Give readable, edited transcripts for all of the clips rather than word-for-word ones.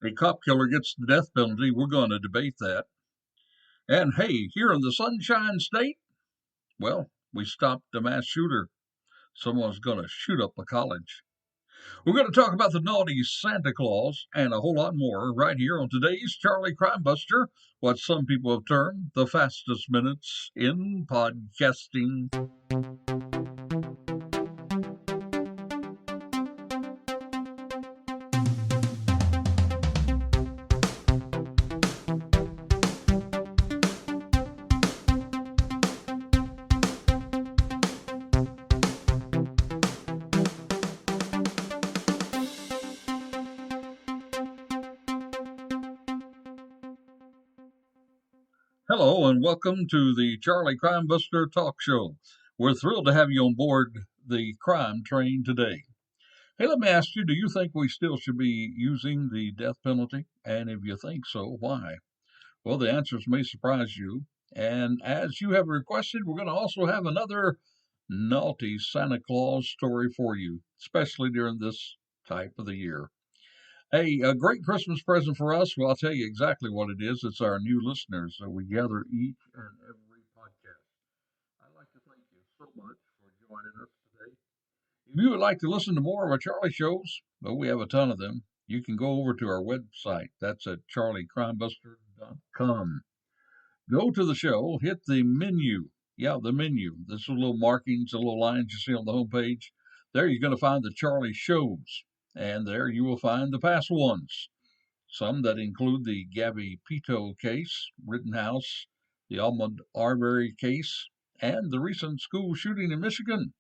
A cop killer gets the death penalty. We're going to debate that. And hey, here in the Sunshine State, well, we stopped a mass shooter. Someone's going to shoot up a college. We're going to talk about the naughty Santa Claus and a whole lot more right here on today's Charlie Crime Buster, what some people have termed the fastest minutes in podcasting. Hello and welcome to the Charlie Crime Buster Talk Show. We're thrilled to have you on board the crime train today. Hey, let me ask you, do you think we still should be using the death penalty? And if you think so, why? Well, the answers may surprise you. And as you have requested, we're going to also have another naughty Santa Claus story for you, especially during this type of the year. Hey, a great Christmas present for us. Well, I'll tell you exactly what it is. It's our new listeners that we gather each and every podcast. I'd like to thank you so much for joining us today. If you would like to listen to more of our Charlie shows, well, we have a ton of them. You can go over to our website. That's at charliecrimebuster.com. Go to the show, hit the menu. Yeah, the menu. There's little markings, the little lines you see on the homepage. There you're going to find the Charlie shows. And there you will find the past ones. Some that include the Gabby Pito case, Rittenhouse, the Almond Arbery case, and the recent school shooting in Michigan.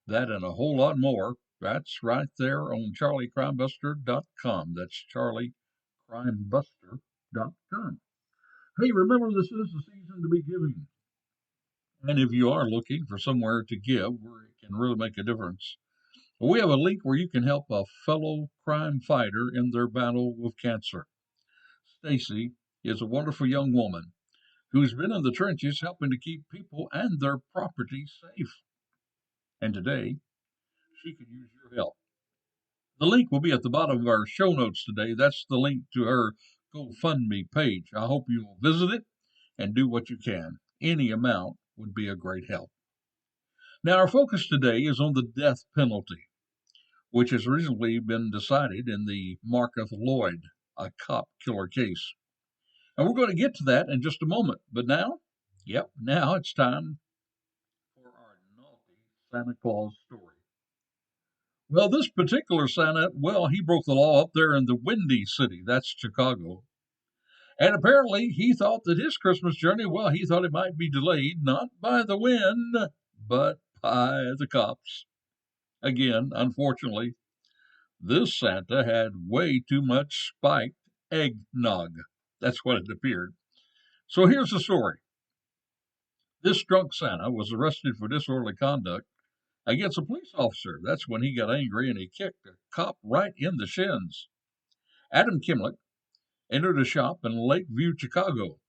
That and a whole lot more. That's right there on charliecrimebuster.com. That's charliecrimebuster.com. Hey, remember this is the season to be giving. And if you are looking for somewhere to give where it can really make a difference, we have a link where you can help a fellow crime fighter in their battle with cancer. Stacy is a wonderful young woman who's been in the trenches helping to keep people and their property safe. And today, she could use your help. The link will be at the bottom of our show notes today. That's the link to her GoFundMe page. I hope you will visit it and do what you can. Any amount would be a great help. Now, our focus today is on the death penalty, which has recently been decided in the Marcus Lloyd, a cop killer case. And we're going to get to that in just a moment. But now, now it's time for our naughty Santa Claus story. Well, this particular Santa, well, he broke the law up there in the Windy City. That's Chicago. And apparently he thought that his Christmas journey, well, he thought it might be delayed, not by the wind, but by the cops. Again, unfortunately, this Santa had way too much spiked eggnog. That's what it appeared. So here's the story. This drunk Santa was arrested for disorderly conduct against a police officer. That's when he got angry and he kicked a cop right in the shins. Adam Kimlick entered a shop in Lakeview, Chicago,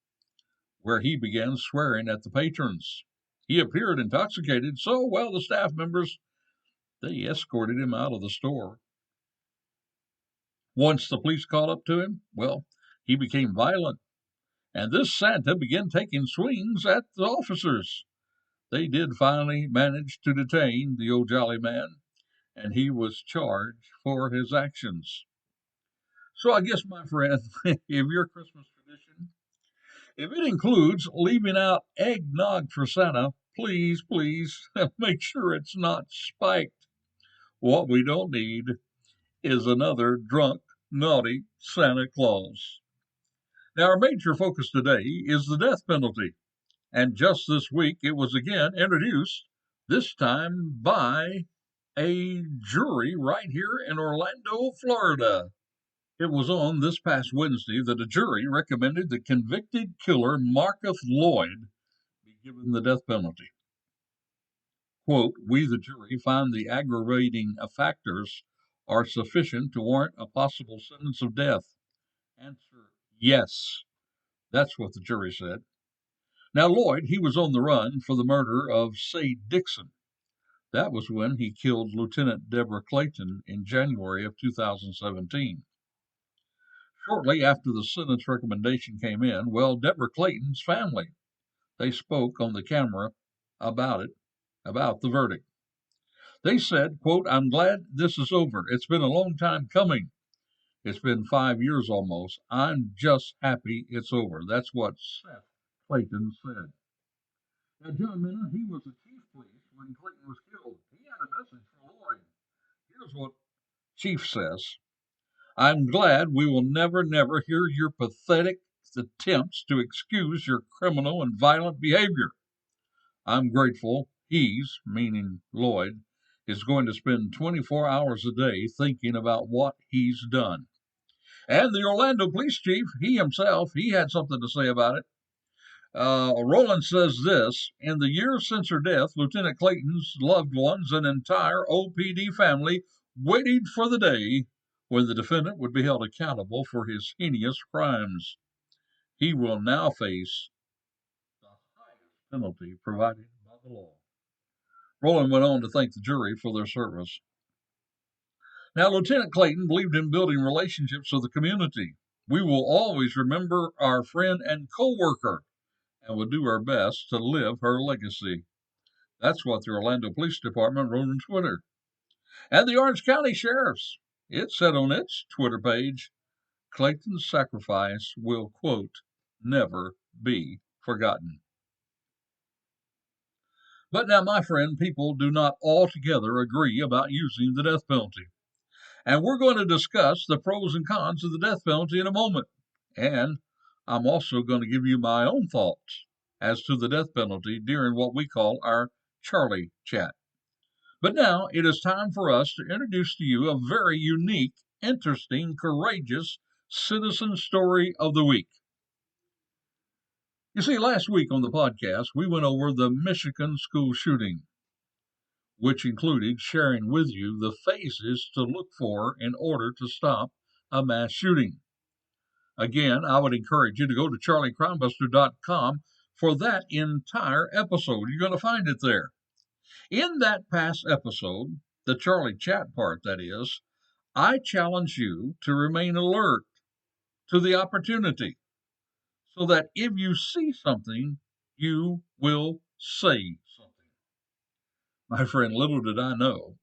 where he began swearing at the patrons. He appeared intoxicated, so, well, the staff members, they escorted him out of the store. Once the police caught up to him, well, he became violent, and this Santa began taking swings at the officers. They did finally manage to detain the old jolly man, and he was charged for his actions. So I guess, my friend, if your Christmas tradition, if it includes leaving out eggnog for Santa, please, please make sure it's not spiked. What we don't need is another drunk, naughty Santa Claus. Now, our major focus today is the death penalty. And just this week, it was again introduced, this time by a jury right here in Orlando, Florida. It was on this past Wednesday that a jury recommended the convicted killer Marcus Lloyd be given the death penalty. Quote, we, the jury, find the aggravating factors are sufficient to warrant a possible sentence of death. Answer, yes. That's what the jury said. Now, Lloyd, he was on the run for the murder of Say Dixon. That was when he killed Lieutenant Deborah Clayton in January of 2017. Shortly after the Senate's recommendation came in, well, Deborah Clayton's family, they spoke on the camera about it, about the verdict. They said, quote, "I'm glad this is over. It's been a long time coming. It's been 5 years almost. I'm just happy it's over." That's what Seth Clayton said. Now, John Minna, he was the chief police when Clayton was killed. He had a message for Lloyd. Here's what Chief says: "I'm glad we will never, never hear your pathetic attempts to excuse your criminal and violent behavior. I'm grateful he's, meaning Lloyd, is going to spend 24 hours a day thinking about what he's done." And the Orlando police chief, he himself, he had something to say about it. Roland says this: "In the years since her death, Lieutenant Clayton's loved ones and entire OPD family waited for the day when the defendant would be held accountable for his heinous crimes. He will now face the highest penalty provided by the law." Roland went on to thank the jury for their service. Now, Lieutenant Clayton believed in building relationships with the community. "We will always remember our friend and co-worker and will do our best to live her legacy." That's what the Orlando Police Department wrote on Twitter. And the Orange County Sheriff's, it said on its Twitter page, "Clayton's sacrifice will, quote, never be forgotten." But now, my friend, people do not altogether agree about using the death penalty. And we're going to discuss the pros and cons of the death penalty in a moment. And I'm also going to give you my own thoughts as to the death penalty during what we call our Charlie Chat. But now it is time for us to introduce to you a very unique, interesting, courageous citizen story of the week. You see, last week on the podcast, we went over the Michigan school shooting, which included sharing with you the phases to look for in order to stop a mass shooting. Again, I would encourage you to go to charliecrimebuster.com for that entire episode. You're going to find it there. In that past episode, the Charlie Chat part, that is, I challenge you to remain alert to the opportunity so that if you see something, you will say something. My friend, little did I know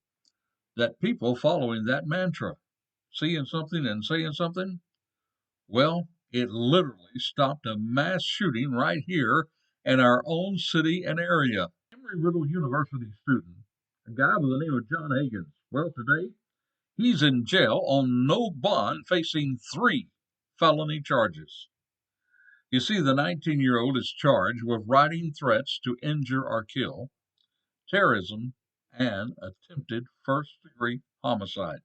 that people following that mantra, seeing something and saying something, well, it literally stopped a mass shooting right here in our own city and area. Embry-Riddle University student, a guy by the name of John Higgins. Well, today he's in jail on no bond, facing 3 felony charges. You see, the 19-year-old is charged with writing threats to injure or kill, terrorism, and attempted first-degree homicide.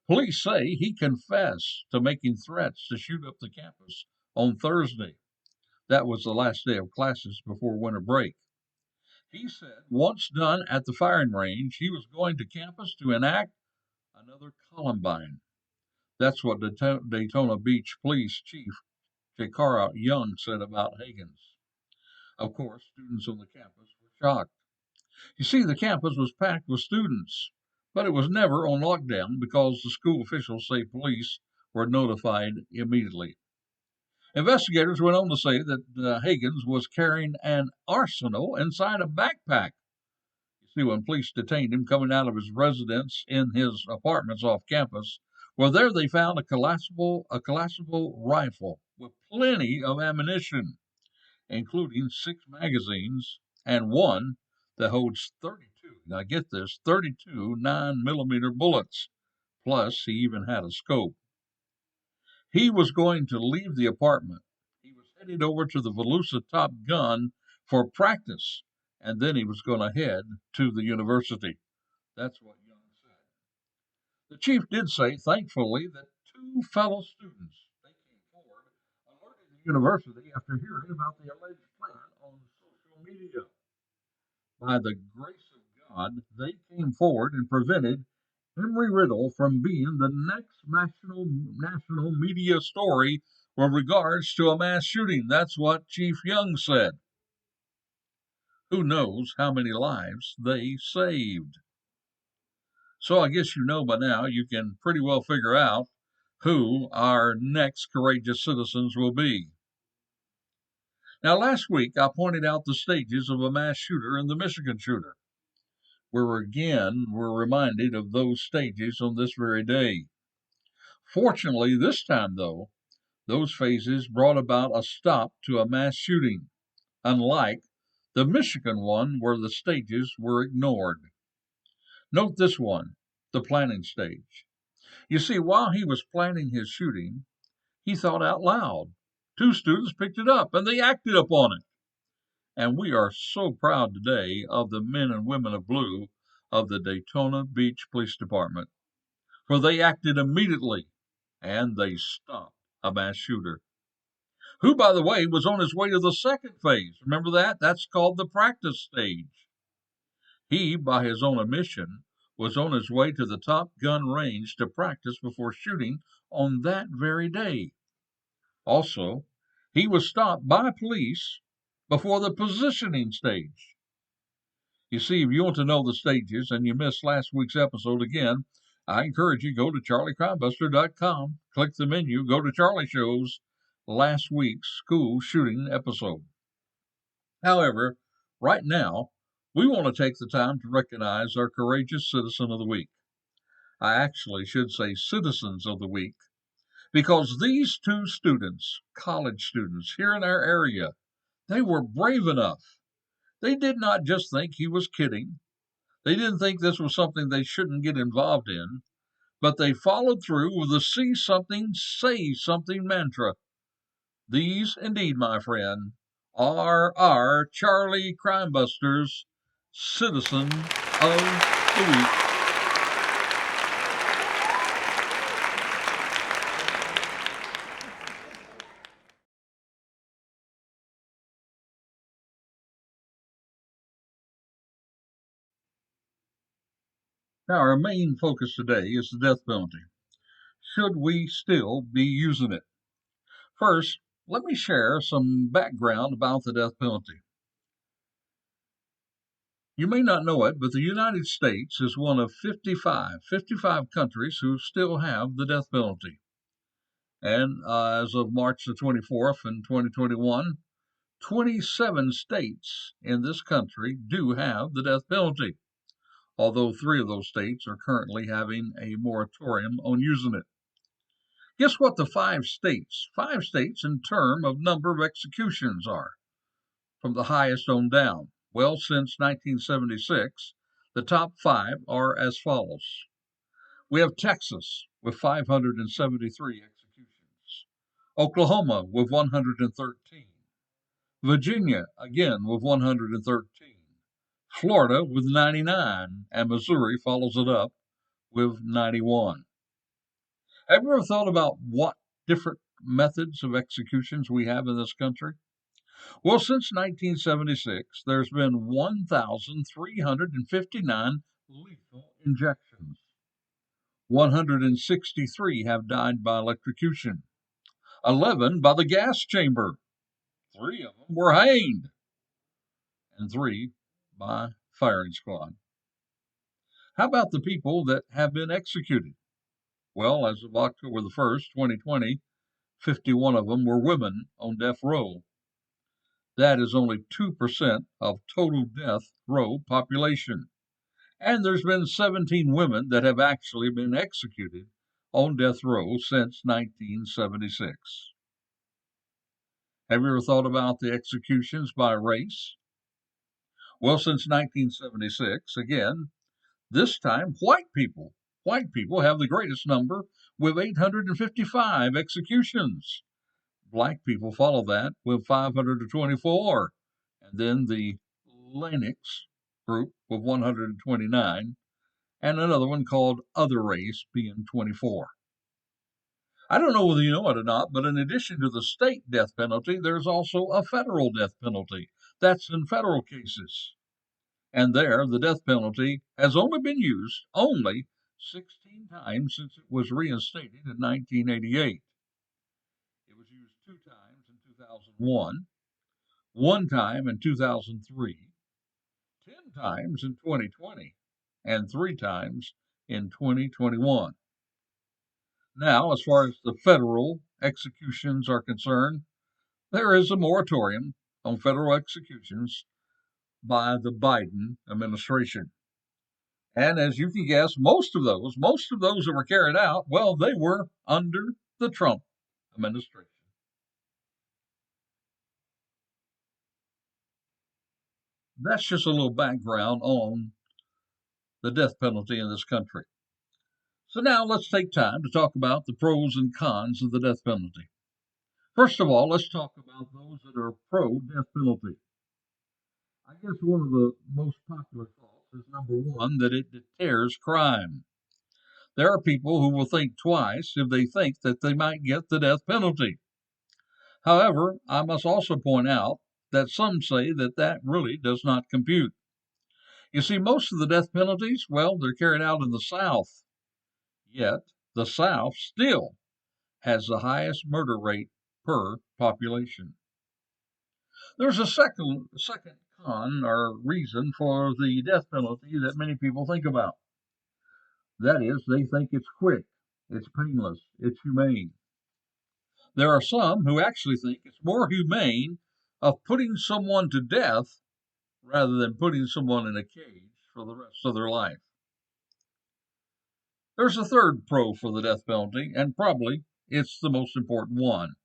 Police say he confessed to making threats to shoot up the campus on Thursday. That was the last day of classes before winter break. He said once done at the firing range, he was going to campus to enact another Columbine. That's what Daytona Beach Police Chief Jakara Young said about Higgins. Of course, students on the campus were shocked. You see, the campus was packed with students, but it was never on lockdown because the school officials say police were notified immediately. Investigators went on to say that Higgins was carrying an arsenal inside a backpack. You see, when police detained him coming out of his residence in his apartments off campus, well, there they found a collapsible rifle with plenty of ammunition, including 6 magazines and one that holds 32. Now get this, 32 9mm bullets. Plus, he even had a scope. He was going to leave the apartment. He was headed over to the Volusia Top Gun for practice, and then he was going to head to the university. That's what Young said. The chief did say, thankfully, that 2 fellow students, they came forward, alerted the university after hearing about the alleged plan on social media. By the grace of God, they came forward and prevented Embry-Riddle from being the next national media story with regards to a mass shooting. That's what Chief Young said. Who knows how many lives they saved? So I guess you know by now, you can pretty well figure out who our next courageous citizens will be. Now, last week I pointed out the stages of a mass shooter and the Michigan shooter. We're reminded of those stages on this very day. Fortunately, this time, though, those phases brought about a stop to a mass shooting, unlike the Michigan one where the stages were ignored. Note this one, the planning stage. You see, while he was planning his shooting, he thought out loud. Two students picked it up and they acted upon it. And we are so proud today of the men and women of blue of the Daytona Beach Police Department, for they acted immediately and they stopped a mass shooter, who, by the way, was on his way to the second phase. Remember that? That's called the practice stage. He, by his own admission, was on his way to the Top Gun range to practice before shooting on that very day. Also, he was stopped by police before the positioning stage. You see, if you want to know the stages and you missed last week's episode again, I encourage you go to charliecrimebuster.com, click the menu, go to Charlie Shows, last week's school shooting episode. However, right now, we want to take the time to recognize our courageous citizen of the week. I actually should say citizens of the week, because these two students, college students here in our area, they were brave enough. They did not just think he was kidding. They didn't think this was something they shouldn't get involved in, but they followed through with the see something, say something mantra. These, indeed, my friend, are our Charlie Crimebusters Citizen of the Week. Now, our main focus today is the death penalty. Should we still be using it? First, let me share some background about the death penalty. You may not know it, but the United States is one of 55 countries who still have the death penalty. And as of March the 24th in 2021, 27 states in this country do have the death penalty, although 3 of those states are currently having a moratorium on using it. Guess what the 5 states in terms of number of executions are, from the highest on down? Well, since 1976, the top 5 are as follows. We have Texas with 573 executions, Oklahoma with 113, Virginia again with 113, Florida with 99, and Missouri follows it up with 91. Have you ever thought about what different methods of executions we have in this country? Well, since 1976, there's been 1,359 lethal injections. 163 have died by electrocution. 11 by the gas chamber. 3 of them were hanged. And 3 by firing squad. How about the people that have been executed? Well, as of October the 1st, 2020, 51 of them were women on death row. That is only 2% of total death row population. And there's been 17 women that have actually been executed on death row since 1976. Have you ever thought about the executions by race? Well, since 1976, again, this time white people have the greatest number with 855 executions. Black people follow that with 524. And then the Latinx group with 129, and another one called Other Race being 24. I don't know whether you know it or not, but in addition to the state death penalty, there's also a federal death penalty. That's in federal cases. And there, the death penalty has only been used 16 times since it was reinstated in 1988. It was used 2 times in 2001, 1 time in 2003, 10 times in 2020, and 3 times in 2021. Now, as far as the federal executions are concerned, there is a moratorium on federal executions by the Biden administration. And as you can guess, most of those that were carried out, well, they were under the Trump administration. That's just a little background on the death penalty in this country. So now let's take time to talk about the pros and cons of the death penalty. First of all, let's talk about those that are pro death penalty. I guess one of the most popular thoughts is number one, that it deters crime. There are people who will think twice if they think that they might get the death penalty. However, I must also point out that some say that that really does not compute. You see, most of the death penalties, well, they're carried out in the South. Yet, the South still has the highest murder rate per population. There's a second con or reason for the death penalty that many people think about. That is, they think it's quick, it's painless, it's humane. There are some who actually think it's more humane of putting someone to death rather than putting someone in a cage for the rest of their life. There's a third pro for the death penalty, and probably it's the most important one.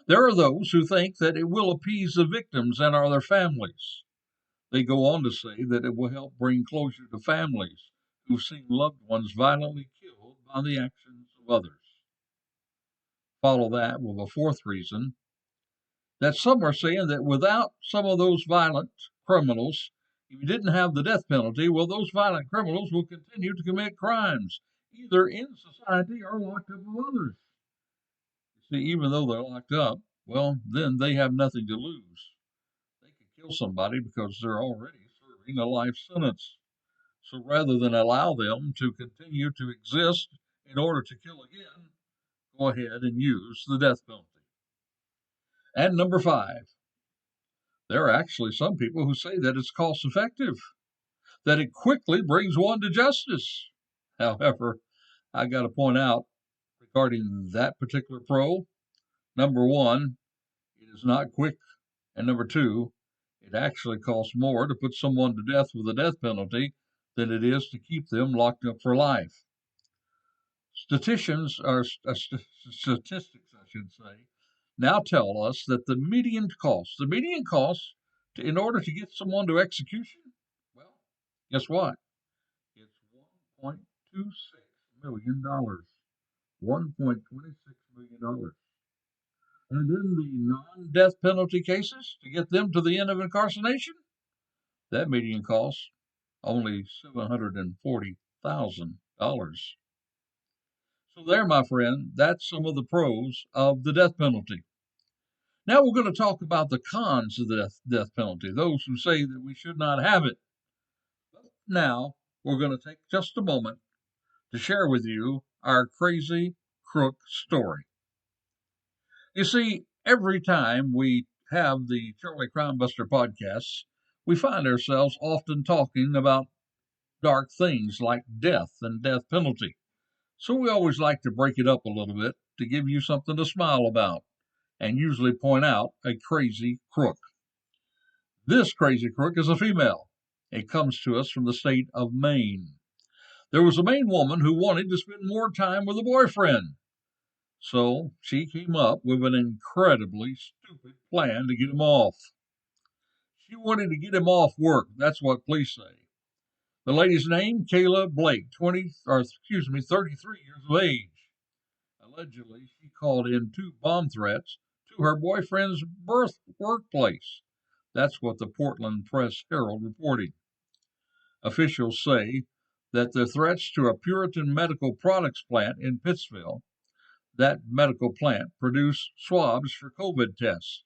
There are those who think that it will appease the victims and their families. They go on to say that it will help bring closure to families who've seen loved ones violently killed by the actions of others. Follow that with a fourth reason, that some are saying that without some of those violent criminals, if you didn't have the death penalty, well, those violent criminals will continue to commit crimes, either in society or locked up with others. See, even though they're locked up, well, then they have nothing to lose. They could kill somebody because they're already serving a life sentence. So rather than allow them to continue to exist in order to kill again, go ahead and use the death penalty. And number five, there are actually some people who say that it's cost effective, that it quickly brings one to justice. However, I got to point out regarding that particular pro, number one, it is not quick. And number two, it actually costs more to put someone to death with a death penalty than it is to keep them locked up for life. Statistics, I should say, now tell us that the median cost in order to get someone to execution, well, guess what? It's $1.26 million. $1.26 million. And in the non-death penalty cases, to get them to the end of incarceration, that median cost only $740,000. So there, my friend, that's some of the pros of the death penalty. Now we're going to talk about the cons of the death penalty, those who say that we should not have it. But now we're going to take just a moment to share with you our crazy crook story. You see, every time we have the Charlie Crownbuster podcasts, we find ourselves often talking about dark things like death and death penalty. So we always like to break it up a little bit to give you something to smile about and usually point out a crazy crook. This crazy crook is a female. It comes to us from the state of Maine. There was a Maine woman who wanted to spend more time with a boyfriend. So she came up with an incredibly stupid plan to get him off. She wanted to get him off work. That's what police say. The lady's name, Kayla Blake, 33 years of age. Allegedly, she called in two bomb threats to her boyfriend's workplace. That's what the Portland Press Herald reported. Officials say that the threats to a Puritan medical products plant in Pittsville, that medical plant produced swabs for COVID tests.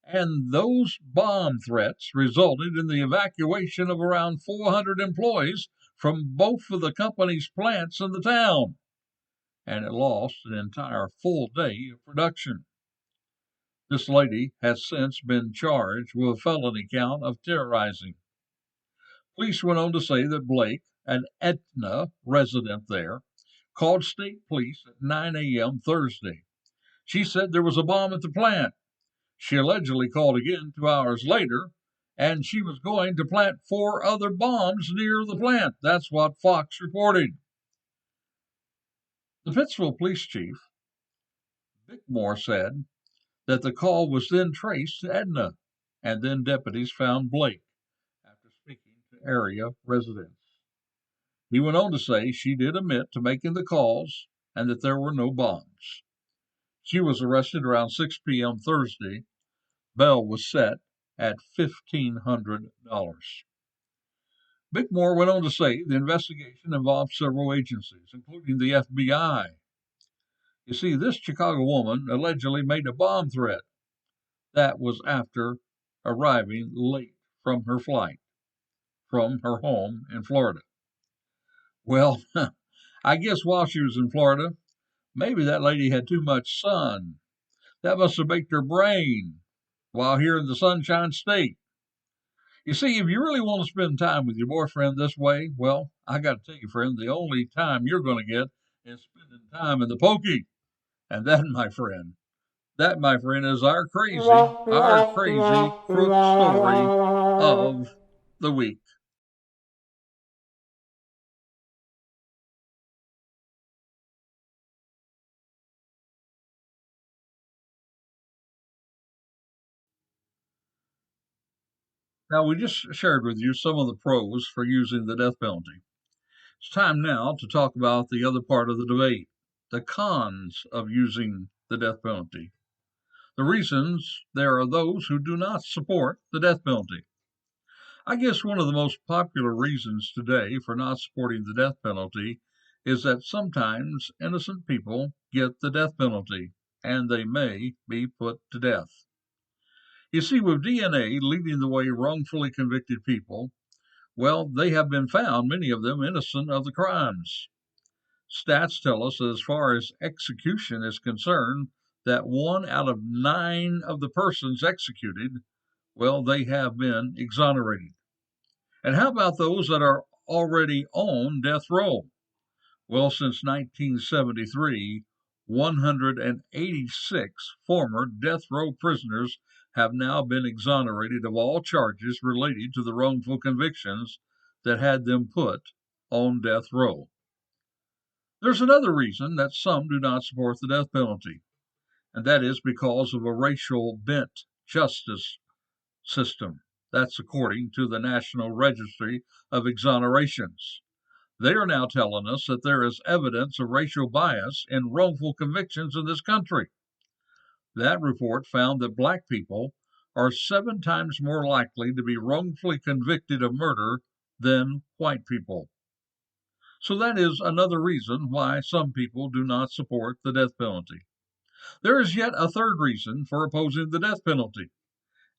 And those bomb threats resulted in the evacuation of around 400 employees from both of the company's plants in the town. And it lost an entire full day of production. This lady has since been charged with a felony count of terrorizing. Police went on to say that Blake, an Etna resident there, called state police at 9 a.m. Thursday. She said there was a bomb at the plant. She allegedly called again 2 hours later, and she was going to plant 4 other bombs near the plant. That's what Fox reported. The Pittsville police chief, Bickmore, said that the call was then traced to Edna, and then deputies found Blake after speaking to area residents. He went on to say she did admit to making the calls and that there were no bombs. She was arrested around 6 p.m. Thursday. Bail was set at $1,500. Bickmore went on to say the investigation involved several agencies, including the FBI. You see, this Chicago woman allegedly made a bomb threat. That was after arriving late from her flight from her home in Florida. Well, I guess while she was in Florida, maybe that lady had too much sun. That must have baked her brain while here in the Sunshine State. You see, if you really want to spend time with your boyfriend this way, well, I got to tell you, friend, the only time you're going to get is spending time in the pokey. And that, my friend, is our crazy crook story of the week. Now, we just shared with you some of the pros for using the death penalty. It's time now to talk about the other part of the debate, the cons of using the death penalty. The reasons there are those who do not support the death penalty. I guess one of the most popular reasons today for not supporting the death penalty is that sometimes innocent people get the death penalty and they may be put to death. You see, with DNA leading the way wrongfully convicted people, well, they have been found, many of them, innocent of the crimes. Stats tell us that as far as execution is concerned, that 1 out of 9 of the persons executed, well, they have been exonerated. And how about those that are already on death row? Well, since 1973, 186 former death row prisoners have now been exonerated of all charges related to the wrongful convictions that had them put on death row. There's another reason that some do not support the death penalty, and that is because of a racial bent justice system. That's according to the National Registry of Exonerations. They are now telling us that there is evidence of racial bias in wrongful convictions in this country. That report found that black people are 7 times more likely to be wrongfully convicted of murder than white people. So that is another reason why some people do not support the death penalty. There is yet a third reason for opposing the death penalty,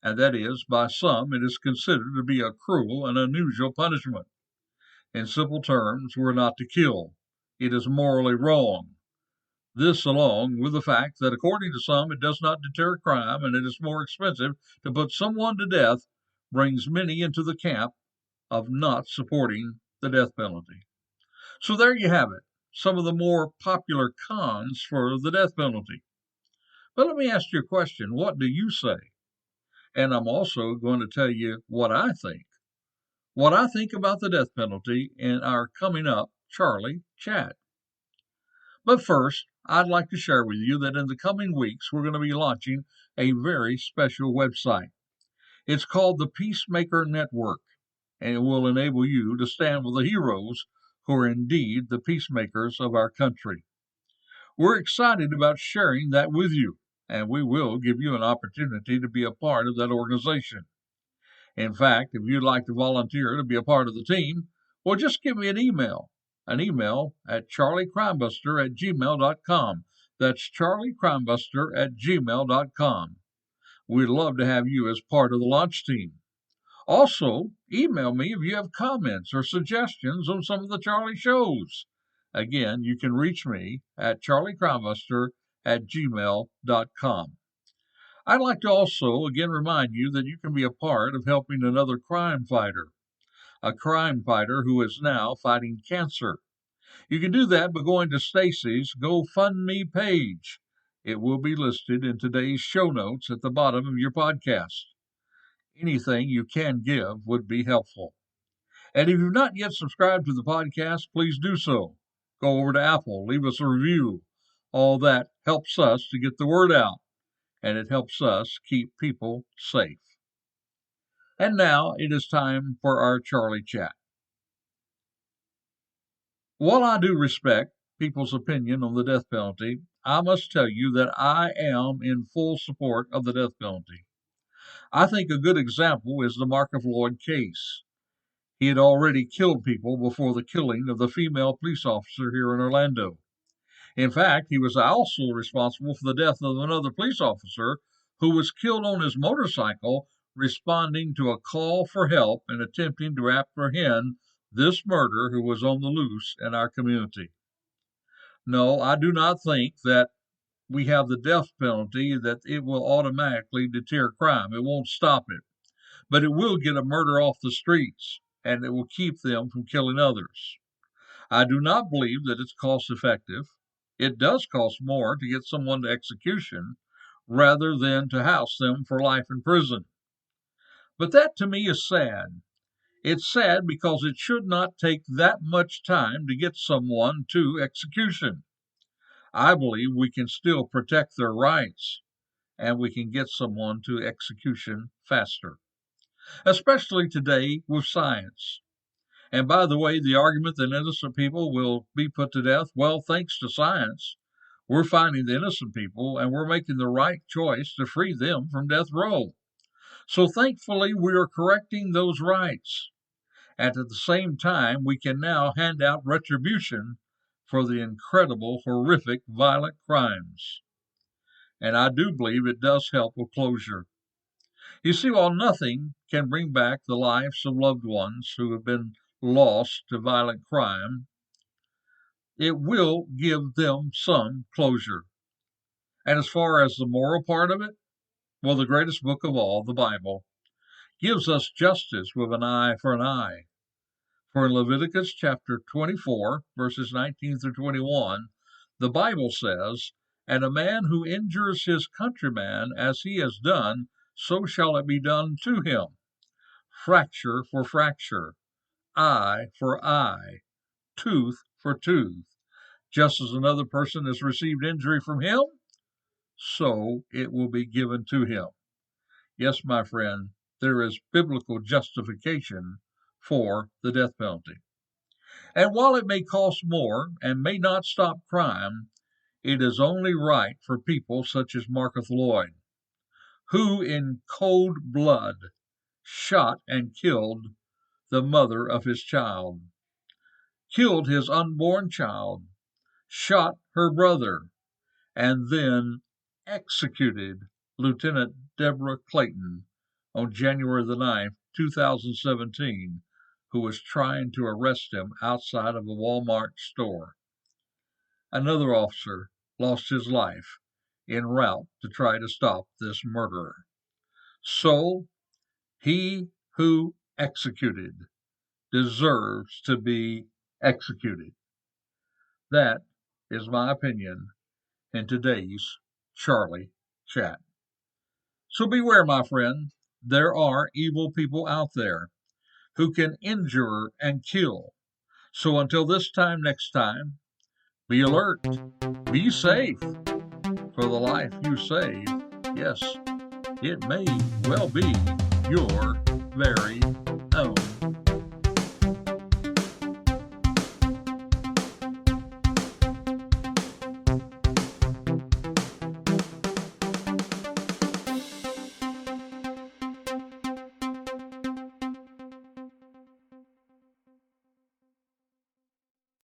and that is, by some, it is considered to be a cruel and unusual punishment. In simple terms, we're not to kill. It is morally wrong. This, along with the fact that according to some it does not deter crime and it is more expensive to put someone to death, brings many into the camp of not supporting the death penalty. So there you have it, some of the more popular cons for the death penalty. But let me ask you a question. What do you say? And I'm also going to tell you what I think. What I think about the death penalty in our coming up Charlie chat. But first, I'd like to share with you that in the coming weeks, we're going to be launching a very special website. It's called the Peacemaker Network, and it will enable you to stand with the heroes who are indeed the peacemakers of our country. We're excited about sharing that with you, and we will give you an opportunity to be a part of that organization. In fact, if you'd like to volunteer to be a part of the team, well, just give me an email at charliecrimebuster@gmail.com. That's charliecrimebuster@gmail.com. We'd love to have you as part of the launch team. Also, email me if you have comments or suggestions on some of the Charlie shows. Again, you can reach me at charliecrimebuster@gmail.com. I'd like to also again remind you that you can be a part of helping another crime fighter, a crime fighter who is now fighting cancer. You can do that by going to Stacy's GoFundMe page. It will be listed in today's show notes at the bottom of your podcast. Anything you can give would be helpful. And if you've not yet subscribed to the podcast, please do so. Go over to Apple, leave us a review. All that helps us to get the word out, and it helps us keep people safe. And now it is time for our Charlie Chat. While I do respect people's opinion on the death penalty, I must tell you that I am in full support of the death penalty. I think a good example is the Marcus Lloyd case. He had already killed people before the killing of the female police officer here in Orlando. In fact, he was also responsible for the death of another police officer who was killed on his motorcycle responding to a call for help and attempting to apprehend this murderer who was on the loose in our community. No, I do not think that we have the death penalty, that it will automatically deter crime. It won't stop it, but it will get a murder off the streets, and it will keep them from killing others. I do not believe that it's cost effective. It does cost more to get someone to execution rather than to house them for life in prison. But that to me is sad. It's sad because it should not take that much time to get someone to execution. I believe we can still protect their rights, and we can get someone to execution faster, especially today with science. And by the way, the argument that innocent people will be put to death, well, thanks to science, we're finding the innocent people and we're making the right choice to free them from death row. So thankfully, we are correcting those rights. And at the same time, we can now hand out retribution for the incredible, horrific, violent crimes. And I do believe it does help with closure. You see, while nothing can bring back the lives of loved ones who have been lost to violent crime, it will give them some closure. And as far as the moral part of it, well, the greatest book of all, the Bible, gives us justice with an eye for an eye. For in Leviticus chapter 24, verses 19 through 21, the Bible says, "And a man who injures his countryman as he has done, so shall it be done to him. Fracture for fracture, eye for eye, tooth for tooth. Just as another person has received injury from him, so it will be given to him." Yes, my friend, there is biblical justification for the death penalty. And while it may cost more and may not stop crime, it is only right for people such as Marcus Lloyd, who in cold blood shot and killed the mother of his child, killed his unborn child, shot her brother, and then executed Lieutenant Deborah Clayton on January the 9th, 2017, who was trying to arrest him outside of a Walmart store. Another officer lost his life en route to try to stop this murderer. So, he who executed deserves to be executed. That is my opinion in today's Charlie Chat. So beware, my friend. There are evil people out there who can injure and kill. So until this time next time, be alert, be safe, for the life you save, yes, it may well be your very